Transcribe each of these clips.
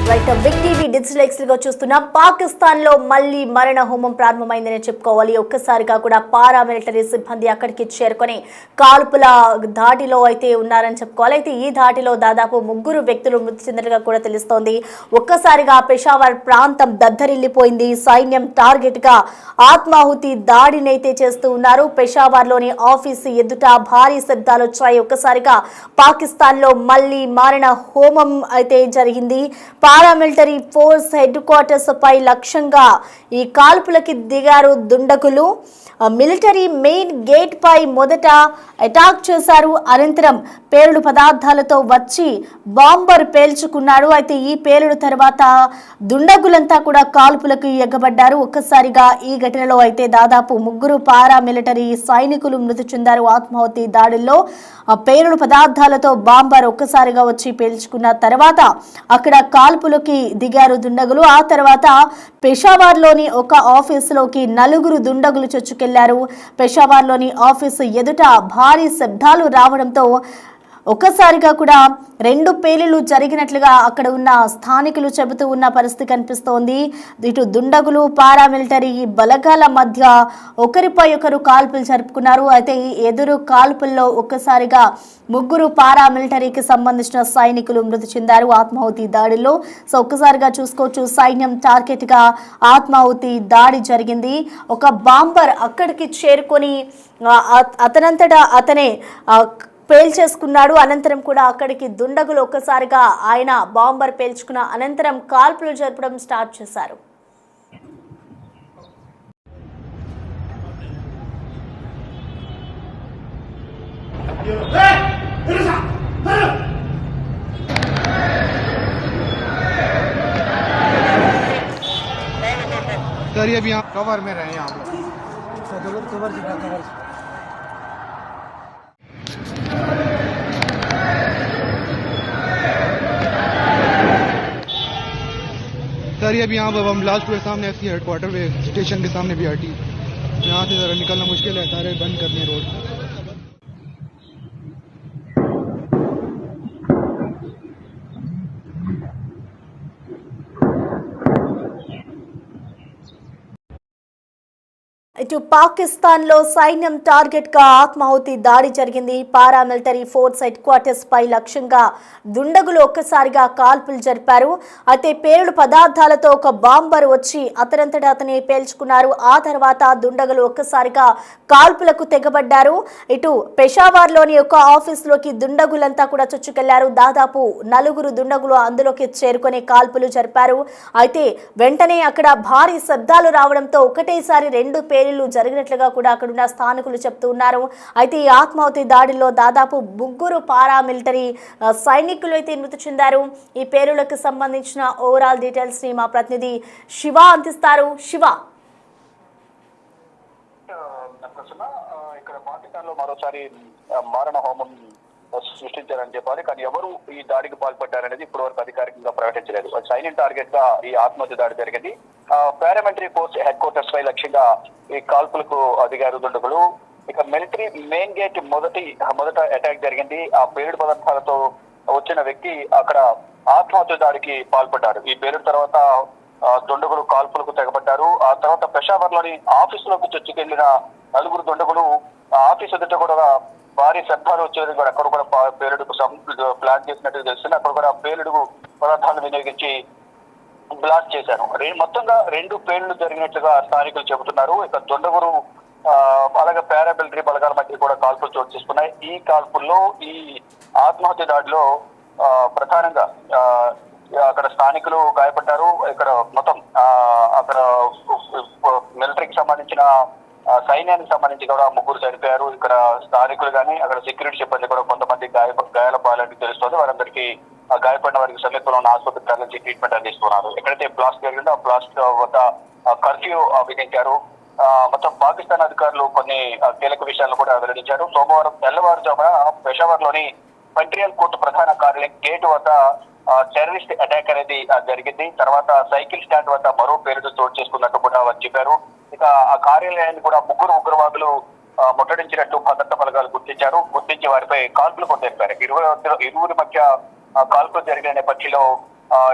Right big TV digital X గా చూస్తున్న పాకిస్తాన్ లో మళ్ళీ మరణ హోమం ప్రారంభమైందని చెప్పుకోవాలి. ఒక్కసారిగా కూడా పారామిలిటరీ సిబ్బంది అక్కడికి చేరుకొని కాల్పుల దాడిలో అయితే ఉన్నారని చెప్పుకోవాలి. అయితే ఈ దాడిలో దాదాపు 3 వ్యక్తులు మృతి చెందినట్టుగా కూడా తెలుస్తోంది. ఒక్కసారిగా పెషావర్ ప్రాంతం దద్దరిల్లిపోయింది. సైన్యం టార్గెట్ గా ఆత్మాహుతి దాడిని అయితే చేస్తూ ఉన్నారు. పెషావర్ లోని ఆఫీసు ఎదుట భారీ శబ్దాలు వచ్చాయి. ఒక్కసారిగా పాకిస్తాన్ లో మళ్ళీ మరణ హోమం అయితే జరిగింది. పారామిలిటరీ ఫోర్స్ హెడ్ క్వార్టర్స్ పై లక్ష్యంగా ఈ కాల్పులకి దిగారు దుండగులు. మిలిటరీ మెయిన్ గేట్ పై మొదట అటాక్ చేశారు. అనంతరం పేలుడు పదార్థాలతో వచ్చి బాంబర్ పేల్చుకున్నారు. అయితే ఈ పేలుడు తర్వాత దుండగులంతా కూడా కాల్పులకు ఎగబడ్డారు. ఒక్కసారిగా ఈ ఘటనలో అయితే దాదాపు 3 పారామిలిటరీ సైనికులు మృతి చెందారు. ఆత్మాహుతి దాడుల్లో పేలుడు పదార్థాలతో బాంబర్ ఒక్కసారిగా వచ్చి పేల్చుకున్న తర్వాత అక్కడ కాల్పులకి దిగారు దుండగులు. ఆ తర్వాత పెషావర్లోని ఒక ఆఫీసులోకి 4 దుండగులు చొచ్చుకెళ్లారు. పెషావర్లోని ఆఫీసు ఎదుట భారీ శబ్దాలు రావడంతో ఒక్కసారిగా కూడా 2 పేలుళ్లు జరిగినట్లుగా అక్కడ ఉన్న స్థానికులు చెబుతూ ఉన్న పరిస్థితి కనిపిస్తోంది. ఇటు దుండగులు పారామిలిటరీ బలగాల మధ్య ఒకరిపై ఒకరు కాల్పులు జరుపుకున్నారు. అయితే ఈ ఎదురు కాల్పుల్లో ఒక్కసారిగా 3 పారామిలిటరీకి సంబంధించిన సైనికులు మృతి చెందారు ఆత్మాహుతి దాడిలో. సో ఒక్కసారిగా చూసుకోవచ్చు, సైన్యం టార్గెట్ గా ఆత్మాహుతి దాడి జరిగింది. ఒక బాంబర్ అక్కడికి చేరుకొని అతనంతటా అతనే పేల్చేసుకున్నాడు. అనంతరం కూడా అక్కడికి దుండగులు ఒక్కసారిగా ఆయన బాంబర్ పేల్చుకున్న అనంతరం కాల్పులు జరపడం స్టార్ట్ చేశారు. सर ये भी यहाँ कवर में रहे यहाँ कवर सर ये भी यहाँ बम ब्लास्ट हुए सामने एससी हेडक्वार्टर पे स्टेशन के सामने भी हटी. यहाँ से ज़रा निकलना मुश्किल है, सारे बंद करने रोड. ఇటు పాకిస్తాన్ లో సైన్యం టార్గెట్ గా ఆత్మాహుతి దాడి జరిగింది. పారామిలిటరీ ఫోర్స్ హెడ్ క్వార్టర్స్ పై లక్ష్యంగా దుండగులు ఒక్కసారిగా కాల్పులు జరిపారు. అయితే పేలుడు పదార్థాలతో ఒక బాంబర్ వచ్చి అతనంతటా అతనే పేల్చుకున్నారు. ఆ తర్వాత దుండగులు ఒక్కసారిగా కాల్పులకు తెగబడ్డారు. ఇటు పెషావర్ లోని ఒక ఆఫీసులోకి దుండగులంతా కూడా చొచ్చుకెళ్లారు. దాదాపు 4 దుండగులు అందులోకి చేరుకొని కాల్పులు జరిపారు. అయితే వెంటనే అక్కడ భారీ శబ్దాలు రావడంతో ఒకటేసారి 2 పేలుళ్లు జరిగినట్లుగా కూడా అక్కడున్న స్థానికులు చెప్తూ ఉన్నారు. అయితే ఈ ఆత్మాహుతి దాడిలో దాదాపు 3 పారామిలిటరీ సైనికులు అయితే మృతి చెందారు. ఈ పేలుళ్లకు సంబంధించిన ఓవరాల్ డీటెయిల్స్ ని మా ప్రతినిధి శివ అందిస్తారు. శివ, ఇక్కడ పాకిస్తాన్ లో మరోసారి మారణ హోమం సృష్టించారని చెప్పాలి. కానీ ఎవరు ఈ దాడికి పాల్పడ్డారనేది ఇప్పటి వరకు అధికారికంగా ప్రకటించలేదు. సైన్యం టార్గెట్ గా ఈ ఆత్మహత్య దాడి జరిగింది. పారామిలిటరీ ఫోర్స్ హెడ్ క్వార్టర్స్ పై లక్ష్యంగా ఈ కాల్పులకు దిగారు దుండగులు. ఇక మిలిటరీ మెయిన్ గేట్ మొదట అటాక్ జరిగింది. ఆ పేలుడు పదార్థాలతో వచ్చిన వ్యక్తి అక్కడ ఆత్మహత్య దాడికి పాల్పడ్డారు. ఈ పేలుడు తర్వాత దుండగులు కాల్పులకు తెగబడ్డారు. ఆ తర్వాత పెషావర్ లోని ఆఫీసులోకి చొచ్చుకెళ్లిన 4 దుండగులు ఆఫీసు ఎదుట కూడా భారీ శబ్దాలు వచ్చేది కూడా అక్కడ కూడా పేలుడుకు ప్లాన్ చేసినట్టు తెలుస్తుంది. అక్కడ కూడా పేలుడు పదార్థాలను వినియోగించి బ్లాస్ట్ చేశారు. మొత్తంగా 2 పేలుళ్లు జరిగినట్లుగా స్థానికులు చెబుతున్నారు. ఇక దుండగులు అలాగే పారామిలిటరీ బలగాల మధ్య కూడా కాల్పులు చోటు చేసుకున్నాయి. ఈ కాల్పుల్లో ఈ ఆత్మహత్య దాడిలో ప్రధానంగా అక్కడ స్థానికులు గాయపడ్డారు. ఇక్కడ మొత్తం అక్కడ మిలిటరీకి సంబంధించిన సైన్యానికి సంబంధించి కూడా 3 చనిపోయారు. ఇక్కడ స్థానికులు కానీ అక్కడ సెక్యూరిటీ సిబ్బంది కూడా కొంతమంది గాయాల పాలని తెలుస్తుంది. వారందరికీ గాయపడిన వారికి సమీపంలో ఉన్న ఆసుపత్రికి తరలించి ట్రీట్మెంట్ అందిస్తున్నారు. ఎక్కడైతే బ్లాస్ట్ జరిగిందో ఆ బ్లాస్ట్ వద్ద కర్ఫ్యూ విధించారు. మొత్తం పాకిస్తాన్ అధికారులు కొన్ని కీలక విషయాలను కూడా వెల్లడించారు. సోమవారం తెల్లవారుజామున పెషావర్ లోని ఫెడరల్ కోర్టు ప్రధాన కార్యాలయం గేట్ వద్ద టెర్రరిస్ట్ అటాక్ అనేది జరిగింది. తర్వాత సైకిల్ స్టాండ్ వద్ద మరో పేరుతో చోటు చేసుకున్నట్టు కూడా వారు చెప్పారు. ఇక ఆ కార్యాలయాన్ని కూడా 3 ఉగ్రవాదులు ముట్టడించినట్టు భద్రతా బలగాలు గుర్తించి వారిపై కాల్పులు కొట్టేశారు. ఇరువురి మధ్య కాల్పులు జరిగిన నేపథ్యంలో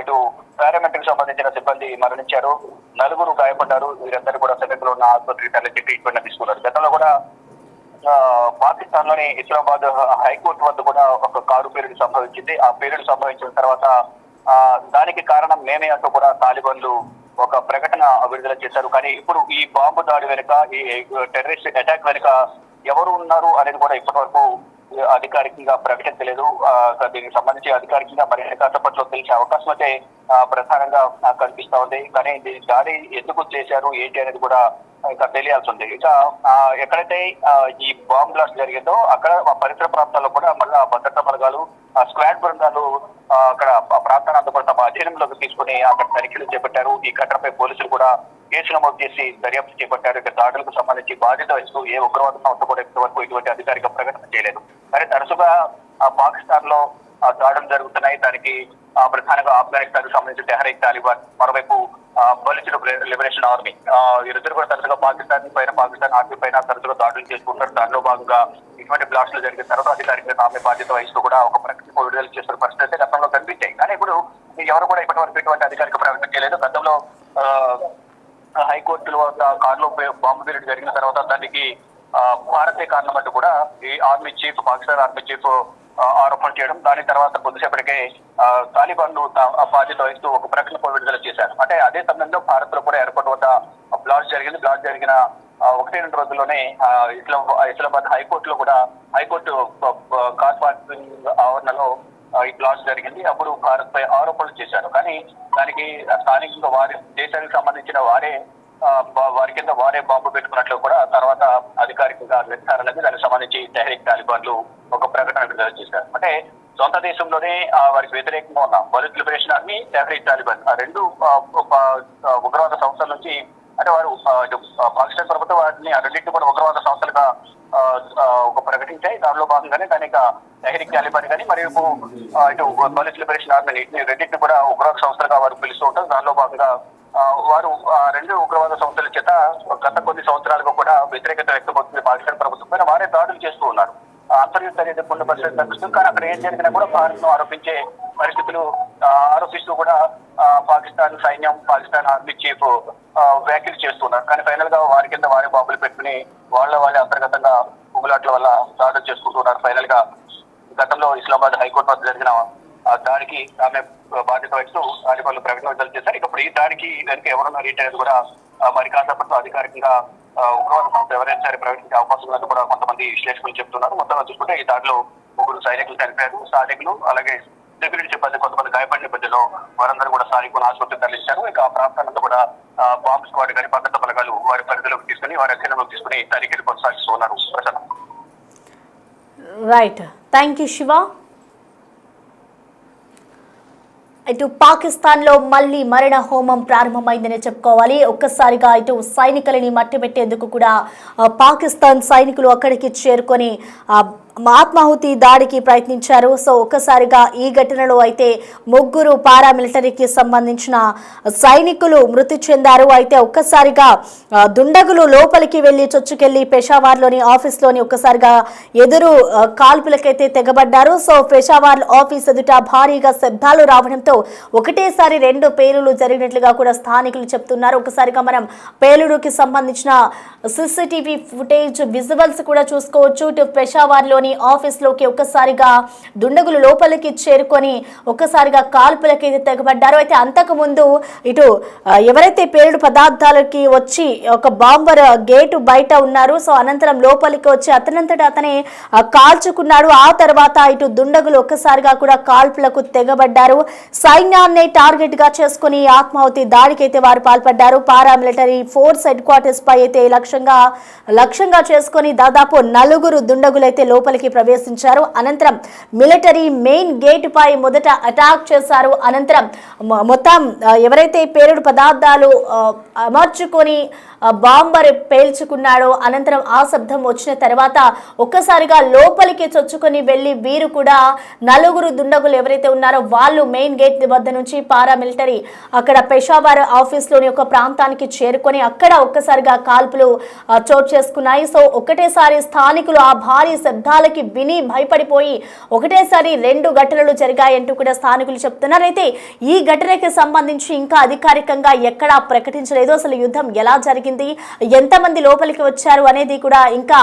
ఇటు పారామిలిటరీకి సంబంధించిన సిబ్బంది మరణించారు, 4 గాయపడ్డారు. వీరందరూ కూడా సమీపంలో ఉన్న ఆసుపత్రికి తరలించి ట్రీట్మెంట్ తీసుకున్నారు. గతంలో కూడా పాకిస్తాన్ లోని ఇస్లామాబాద్ హైకోర్టు వద్ద కూడా ఒక కారు పేలుడు సంభవించింది. ఆ పేలుడు సంభవించిన తర్వాత దానికి కారణం మేమే అంటూ కూడా తాలిబాన్లు ఒక ప్రకటన విడుదల చేశారు. కానీ ఇప్పుడు ఈ బాంబు దాడి వెనుక, ఈ టెర్రరిస్ట్ అటాక్ వెనుక ఎవరు ఉన్నారు అనేది కూడా ఇప్పటి వరకు అధికారికంగా ప్రకటించలేదు. దీనికి సంబంధించి అధికారికంగా మరి కాసేపట్లో తెలిసే అవకాశం అయితే ప్రధానంగా కనిపిస్తా ఉంది. కానీ ఈ దాడి ఎందుకు చేశారు ఏంటి అనేది కూడా ఇంకా తెలియాల్సి ఉంది. ఇక ఎక్కడైతే ఈ బాంబ్ బ్లాస్ట్ జరిగిందో అక్కడ పరిసర ప్రాంతాల్లో కూడా మళ్ళా భద్రతా బలగాలు, స్క్వాడ్ బృందాలు అక్కడ ప్రాంతాన్ని అంతా కూడా తమ అధీనంలోకి తీసుకుని అక్కడ తనిఖీలు చేపట్టారు. ఈ ఘటనపై పోలీసులు కూడా కేసు నమోదు చేసి దర్యాప్తు చేపట్టారు. ఇక దాడులకు సంబంధించి బాధ్యత వహిస్తూ ఏ ఉగ్రవాద సంస్థ కూడా ఇంతవరకు ఇటువంటి అధికారిక ప్రకటన చేయలేదు. కానీ తరచుగా పాకిస్తాన్ లో దాడులు జరుగుతున్నాయి. దానికి ప్రధానంగా ఆఫ్ఘనిస్తాన్ కు సంబంధించి తెహ్రీక్ తాలిబాన్, మరోవైపు బలిచిన లిబరేషన్ ఆర్మీ, వీరిద్దరు కూడా తరచుగా పాకిస్తాన్ ఆర్మీ పైన తరచుగా దాడులు చేసుకుంటారు. దానిలో భాగంగా ఇటువంటి బ్లాస్ట్లు జరిగిన తర్వాత అధికారికంగా ఆమె బాధ్యత వహిస్తూ కూడా ఒక ప్రకటన విడుదల చేస్తున్న పరిస్థితి అయితే గతంలో కనిపించాయి. కానీ ఇప్పుడు ఎవరు కూడా ఇప్పటి వరకు ఇటువంటి అధికారిక ప్రకటన చేయలేదు. గతంలో హైకోర్టులో కారులో బాంబు పేలుడు జరిగిన తర్వాత దానికి భారతే కారణం అంటూ కూడా ఈ army chief, Pakistan army chief ఆరోపణ చేయడం, దాని తర్వాత కొద్దిసేపటికే తాలిబాన్లు బాధ్యత వహిస్తూ ఒక ప్రకటన విడుదల చేశారు. అంటే అదే సమయంలో భారత్ లో కూడా ఎయిర్పోర్ట్ వద్ద బ్లాస్ట్ జరిగింది. బ్లాస్ట్ జరిగిన 1-2 రోజుల్లోనే ఇస్లామాబాద్ హైకోర్టులో కూడా హైకోర్టు కార్ పార్కింగ్ ఆవరణలో ఈ బ్లాస్ట్ జరిగింది. అప్పుడు భారత్ పై ఆరోపణలు చేశారు. కానీ దానికి స్థానికంగా వారి దేశానికి సంబంధించిన వారి కింద వారే బాంబు పెట్టుకున్నట్లు కూడా తర్వాత అధికారికంగా నిర్ధారణకి దానికి సంబంధించి తెహ్రీక్ తాలిబాన్లు ఒక ప్రకటన విడుదల చేశారు. అంటే సొంత దేశంలోనే వారికి వ్యతిరేకంగా ఉన్న Baloch liberation army, Tehreek Taliban ఆ రెండు ఉగ్రవాద సంస్థల నుంచి, అంటే వారు పాకిస్తాన్ ప్రభుత్వం వాటిని రెండింటిని కూడా ఉగ్రవాద సంస్థలుగా ఒక ప్రకటించాయి. దానిలో భాగంగానే దానికి తెహ్రీక్ తాలిబాన్ కానీ మరియు ఇటు బలూచ్ లిబరేషన్ ఆర్మీ రెండింటిని కూడా ఉగ్రవాద సంస్థలుగా వారు పిలుస్తూ ఉంటారు. దానిలో భాగంగా వారు 2 ఉగ్రవాద సంస్థల చేత గత కొన్ని సంవత్సరాలుగా కూడా వ్యతిరేకత వ్యక్తమవుతుంది పాకిస్తాన్ ప్రభుత్వం పైన. వారే దాడులు చేస్తూ ఉన్నారు. అంతర్యుద్ధ ఎదుర్కొన్న పరిస్థితి కనిపిస్తుంది. కానీ అక్కడ ఏం జరిగినా కూడా భారత్ ను ఆరోపించే పరిస్థితులు ఆరోపిస్తూ కూడా పాకిస్తాన్ సైన్యం, పాకిస్తాన్ ఆర్మీ చీఫ్ వ్యాఖ్యలు చేస్తున్నారు. కానీ ఫైనల్ గా వారి కింద వారే బాంబులు పెట్టుకుని వాళ్ళే అంతర్గతంగా ఉగులాట్ల వల్ల దాడులు చేసుకుంటున్నారు. ఫైనల్ గా గతంలో ఇస్లామాబాద్ హైకోర్టు వద్ద జరిగిన దాడికి ఆమె బాధ్యత వహిస్తూ తాలిబాన్లు ప్రకటన విడుదల చేశారు. ఇప్పుడు ఈ దాడికి దానికి ఎవరున్నారు ఏంటి అనేది కూడా మరి కాసేపట్లో అధికారికంగా ఉగ్రవాద సంస్థ ఎవరైనా సరే ప్రకటించే అవకాశం ఉందని కూడా కొంతమంది విశ్లేషకులు చెప్తున్నారు. మొత్తంగా చూసుకుంటే ఈ దాడిలో 3 సైనికులు చనిపోయారు. స్థానికులు అలాగే సెక్యూరిటీ సిబ్బంది కొంతమంది గాయపడిన నేపథ్యంలో వారందరూ కూడా స్థానికులను ఆసుపత్రికి తరలించారు. ఇక ఆ ప్రాంతాలంతా కూడా బాంబ్ స్క్వాడ్ కానీ భద్రతా బలగాలు వారి పరిధిలోకి తీసుకుని వారి అధీనంలోకి తీసుకుని తనిఖీలు కొనసాగిస్తున్నారు. Right, thank you Shiva. ఇటు పాకిస్తాన్లో మళ్లీ మరణ హోమం ప్రారంభమైందని చెప్పుకోవాలి. ఒక్కసారిగా ఇటు సైనికులని మట్టిపెట్టేందుకు కూడా పాకిస్తాన్ సైనికులు అక్కడికి చేరుకొని ఆత్మాహుతి దాడికి ప్రయత్నించారు. సో ఒక్కసారిగా ఈ ఘటనలో అయితే 3 పారామిలిటరీకి సంబంధించిన సైనికులు మృతి చెందారు. అయితే ఒక్కసారిగా దుండగులు లోపలికి వెళ్లి చొచ్చుకెళ్లి పెషావార్లోని ఆఫీస్లోని ఒక్కసారిగా ఎదురు కాల్పులకైతే తెగబడ్డారు. సో పెషావార్ ఆఫీస్ ఎదుట భారీగా శబ్దాలు రావడంతో ఒకటేసారి 2 పేలులు జరిగినట్లుగా కూడా స్థానికులు చెప్తున్నారు. ఒకసారిగా మనం పేలుడుకి సంబంధించిన CCTV ఫుటేజ్ విజువల్స్ కూడా చూసుకోవచ్చు. ఇటు పెషావార్లో ఆఫీస్లోకి ఒక్కసారిగా దుండగులు లోపలికి చేరుకొని ఒక్కసారిగా కాల్పులకైతే తెగబడ్డారు. అయితే అంతకు ముందు ఇటు ఎవరైతే పేలుడు పదార్థాలకి వచ్చి ఒక బాంబర్ గేటు బయట ఉన్నారు. సో అనంతరం లోపలికి వచ్చి అతనంతటా అతనే కాల్చుకున్నాడు. ఆ తర్వాత ఇటు దుండగులు ఒక్కసారిగా కూడా కాల్పులకు తెగబడ్డారు. సైన్యాన్ని టార్గెట్ గా చేసుకుని ఆత్మాహుతి దాడికైతే వారు పాల్పడ్డారు. పారామిలిటరీ ఫోర్స్ హెడ్ క్వార్టర్స్ పై అయితే లక్ష్యంగా చేసుకుని దాదాపు 4 దుండగులైతే లోపలికి ప్రవేశించారు. అనంతరం మిలిటరీ మెయిన్ గేట్ పై మొదట అటాక్ చేశారు. అనంతరం మొత్తం ఎవరైతే పేలుడు పదార్థాలు అమర్చుకొని బాంబర్ పేల్చుకున్నాడో అనంతరం ఆ శబ్దం వచ్చిన తర్వాత ఒక్కసారిగా లోపలికి చొచ్చుకొని వెళ్లి వీరు కూడా 4 దుండగులు ఎవరైతే ఉన్నారో వాళ్ళు మెయిన్ గేట్ వద్ద నుంచి పారామిలిటరీ అక్కడ పెషావర్ ఆఫీస్లోని ఒక ప్రాంతానికి చేరుకొని అక్కడ ఒక్కసారిగా కాల్పులు చోటు చేసుకున్నాయి. సో ఒకటేసారి స్థానికులు ఆ భారీ శబ్దాల శబ్దాలకి విని భయపడిపోయి ఒకటేసారి 2 ఘటనలు జరిగాయంటూ కూడా స్థానికులు చెప్తున్నారు. అయితే ఈ ఘటనకి సంబంధించి ఇంకా అధికారికంగా ఎక్కడా ప్రకటించలేదు. అసలు యుద్ధం ఎలా జరిగింది, ఎంతమంది లోపలికి వచ్చారు అనేది కూడా ఇంకా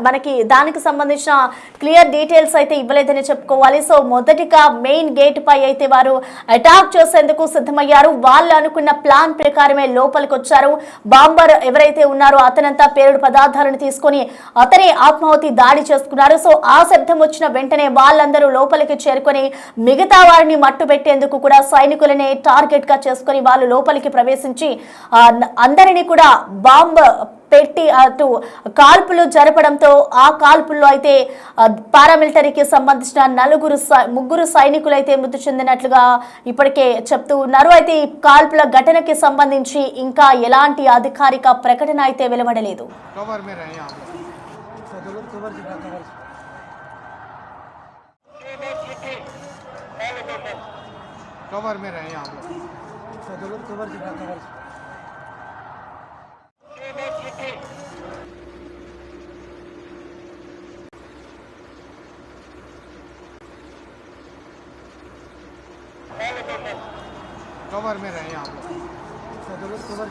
మనకి దానికి సంబంధించిన క్లియర్ డీటెయిల్స్ అయితే ఇవ్వలేదని చెప్పుకోవాలి. సో మొదటిగా మెయిన్ గేట్ పై అయితే వారు అటాక్ చేసేందుకు సిద్ధమయ్యారు. వాళ్ళు అనుకున్న ప్లాన్ ప్రకారమే లోపలికి వచ్చారు. బాంబర్ ఎవరైతే ఉన్నారో అతనంతా పేలుడు పదార్థాలను తీసుకొని అతనే ఆత్మాహుతి దాడి చేసుకున్నారు. సో ఆ శబ్దం వచ్చిన వెంటనే వాళ్ళందరూ లోపలికి చేరుకొని మిగతా వారిని మట్టు పెట్టేందుకు కూడా సైనికులనే టార్గెట్ గా చేసుకొని వాళ్ళు లోపలికి ప్రవేశించి అందరినీ కూడా బాంబ్ పెట్టి అటు కాల్పులు జరపడంతో ఆ కాల్పుల్లో అయితే పారామిలిటరీకి సంబంధించిన ముగ్గురు సైనికులు అయితే మృతి చెందినట్లుగా ఇప్పటికే చెప్తూ ఉన్నారు. అయితే ఈ కాల్పుల ఘటనకి సంబంధించి ఇంకా ఎలాంటి అధికారిక ప్రకటన అయితే వెలువడలేదు. कवर में रहे आप लोग। कवर